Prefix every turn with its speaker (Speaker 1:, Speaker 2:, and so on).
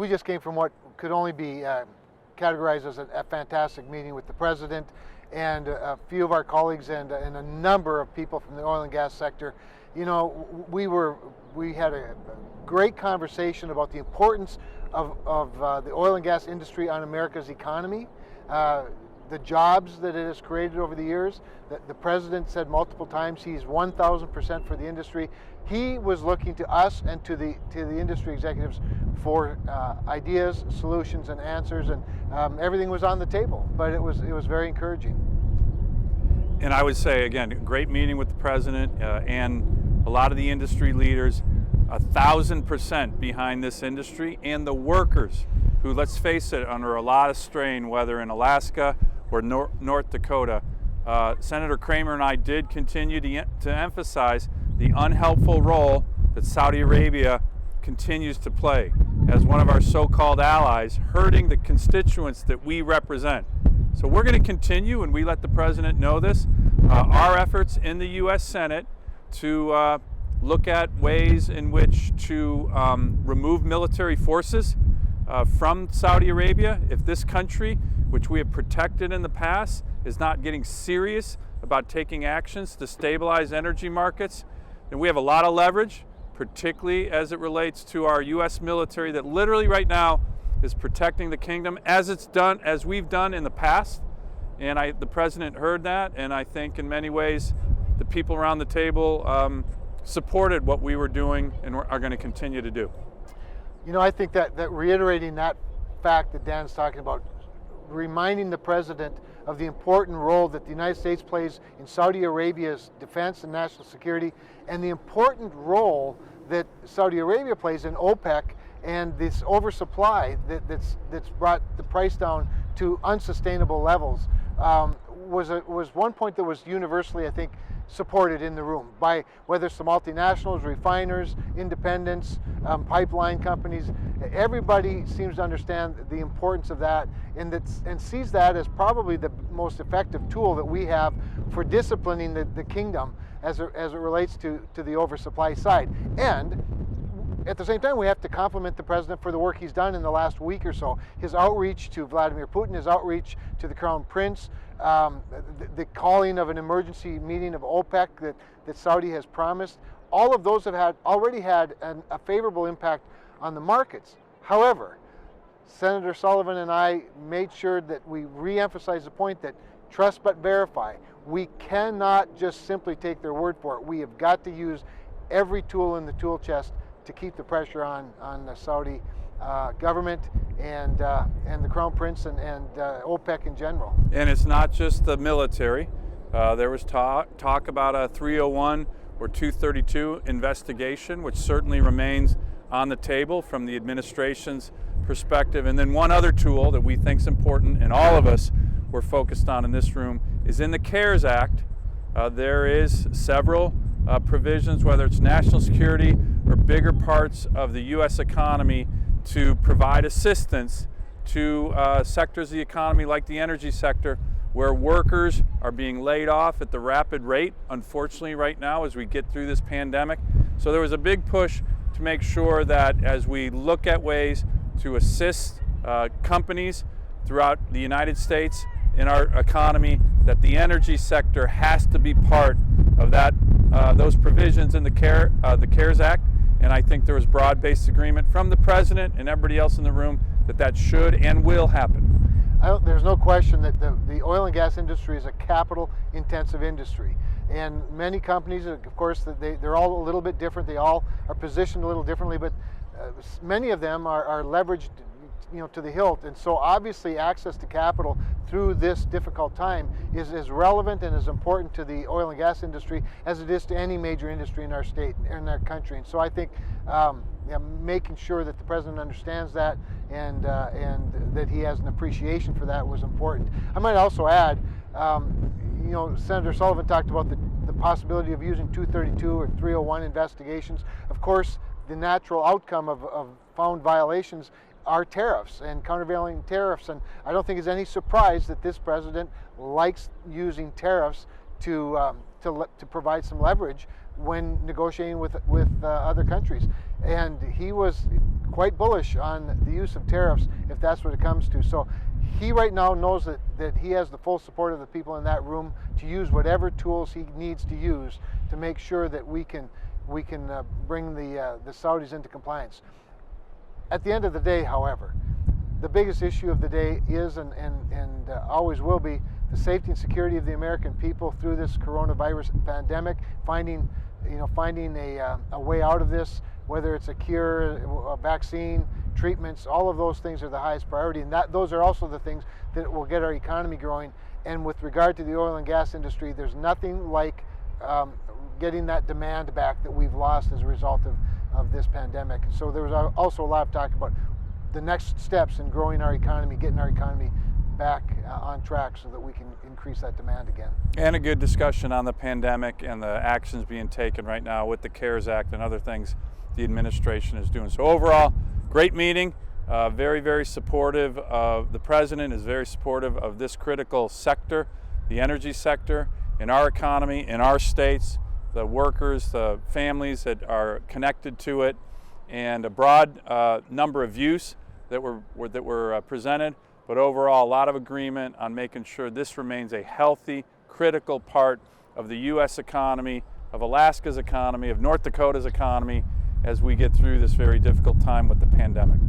Speaker 1: we just came from what could only be categorized as a fantastic meeting with the president and a few of our colleagues and a number of people from the oil and gas sector. You know, we had a great conversation about the importance of the oil and gas industry on America's economy, the jobs that it has created over the years. The president said multiple times he's 1,000% for the industry. He was looking to us and to the industry executives for ideas, solutions, and answers, and everything was on the table. But it was very encouraging.
Speaker 2: And I would say again, great meeting with the president and a lot of the industry leaders, 1,000% behind this industry and the workers who, let's face it, under a lot of strain, whether in Alaska or North Dakota. Senator Cramer and I did continue to emphasize the unhelpful role that Saudi Arabia continues to play as one of our so-called allies, hurting the constituents that we represent. So we're going to continue, and we let the president know this, our efforts in the U.S. Senate to look at ways in which to remove military forces from Saudi Arabia. If this country, which we have protected in the past, is not getting serious about taking actions to stabilize energy markets, then we have a lot of leverage, particularly as it relates to our U.S. military that literally right now is protecting the kingdom as we've done in the past. And the president heard that, and I think in many ways the people around the table supported what we were doing and are going to continue to do.
Speaker 1: You know, I think that reiterating that fact that Dan's talking about, reminding the president of the important role that the United States plays in Saudi Arabia's defense and national security, and the important role that Saudi Arabia plays in OPEC and this oversupply that's brought the price down to unsustainable levels, was one point that was universally, I think, supported in the room by whether it's the multinationals, refiners, independents, pipeline companies. Everybody seems to understand the importance of that and sees that as probably the most effective tool that we have for disciplining the kingdom as it relates to the oversupply side. And at the same time, we have to compliment the president for the work he's done in the last week or so. His outreach to Vladimir Putin, his outreach to the Crown Prince, the calling of an emergency meeting of OPEC that Saudi has promised, all of those have already had a favorable impact on the markets. However, Senator Sullivan and I made sure that we re-emphasize the point that trust but verify. We cannot just simply take their word for it. We have got to use every tool in the tool chest to keep the pressure on the Saudi government and the Crown Prince and OPEC in general.
Speaker 2: And it's not just the military. There was talk about a 301 or 232 investigation, which certainly remains on the table from the administration's perspective. And then one other tool that we think is important, and all of us were focused on in this room, is in the CARES Act. There is several provisions, whether it's national security or bigger parts of the U.S. economy, to provide assistance to sectors of the economy like the energy sector, where workers are being laid off at the rapid rate, unfortunately, right now as we get through this pandemic. So there was a big push to make sure that as we look at ways to assist companies throughout the United States in our economy, that the energy sector has to be part of that, those provisions in the CARES Act. And I think there was broad-based agreement from the president and everybody else in the room that should and will happen.
Speaker 1: There's no question that the oil and gas industry is a capital-intensive industry. And many companies, of course, they're all a little bit different. They all are positioned a little differently, but many of them are leveraged, to the hilt. And so obviously access to capital through this difficult time is as relevant and as important to the oil and gas industry as it is to any major industry in our state and in our country. And so I think making sure that the president understands that and that he has an appreciation for that was important. I might also add, Senator Sullivan talked about the possibility of using 232 or 301 investigations. Of course, the natural outcome of found violations are tariffs and countervailing tariffs, and I don't think it's any surprise that this president likes using tariffs to provide some leverage when negotiating with other countries. And he was quite bullish on the use of tariffs if that's what it comes to. So he right now knows that he has the full support of the people in that room to use whatever tools he needs to use to make sure that we can bring the Saudis into compliance. At the end of the day, however, the biggest issue of the day is and always will be the safety and security of the American people through this coronavirus pandemic, finding a way out of this, whether it's a cure, a vaccine, treatments. All of those things are the highest priority, and those are also the things that will get our economy growing. And with regard to the oil and gas industry, there's nothing like getting that demand back that we've lost as a result of this pandemic. So there was also a lot of talk about the next steps in growing our economy, getting our economy back on track so that we can increase that demand again.
Speaker 2: And a good discussion on the pandemic and the actions being taken right now with the CARES Act and other things the administration is doing. So overall, great meeting. Very, very supportive of the president, is very supportive of this critical sector, the energy sector, in our economy, in our states, the workers, the families that are connected to it, and a broad number of views that were presented. But overall, a lot of agreement on making sure this remains a healthy, critical part of the U.S. economy, of Alaska's economy, of North Dakota's economy, as we get through this very difficult time with the pandemic.